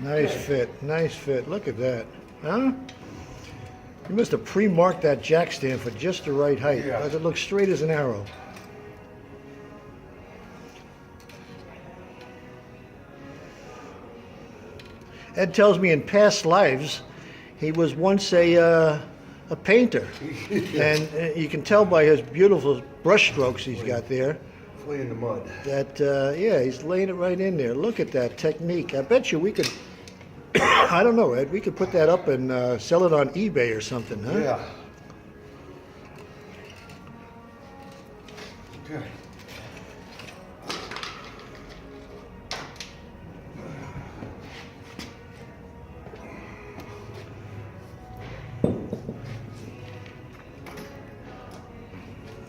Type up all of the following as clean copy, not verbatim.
Nice fit, nice fit. Look at that, huh? You must have pre-marked that jack stand for just the right height, because it looks straight as an arrow. Ed tells me in past lives he was once a painter, and you can tell by his beautiful brush strokes he's got there. Flee in the mud. That yeah, he's laying it right in there. Look at that technique. I bet you we could. I don't know, Ed. We could put that up and sell it on eBay or something, huh? Yeah. Okay.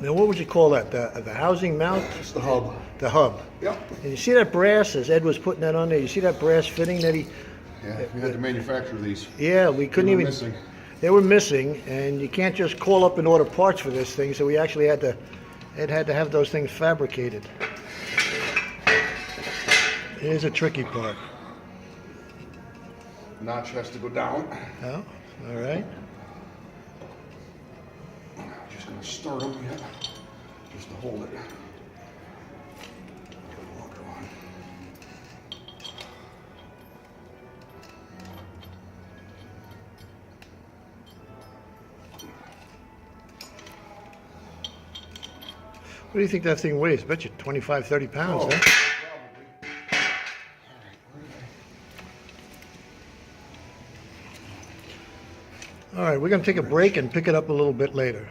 Now, what would you call that? The housing mount? It's the hub. The hub. Yep. And you see that brass, as Ed was putting that on there, you see that brass fitting that he... Yeah, we had to manufacture these. Yeah, we couldn't even... Missing. They were missing, and you can't just call up and order parts for this thing, so we actually had to... Ed had to have those things fabricated. Here's a tricky part. Notch has to go down. Oh, all right. Just gonna start them yet, just to hold it. Come on. What do you think that thing weighs? I bet you 25, 30 pounds, huh? Probably. All right, we're going to take a break and pick it up a little bit later.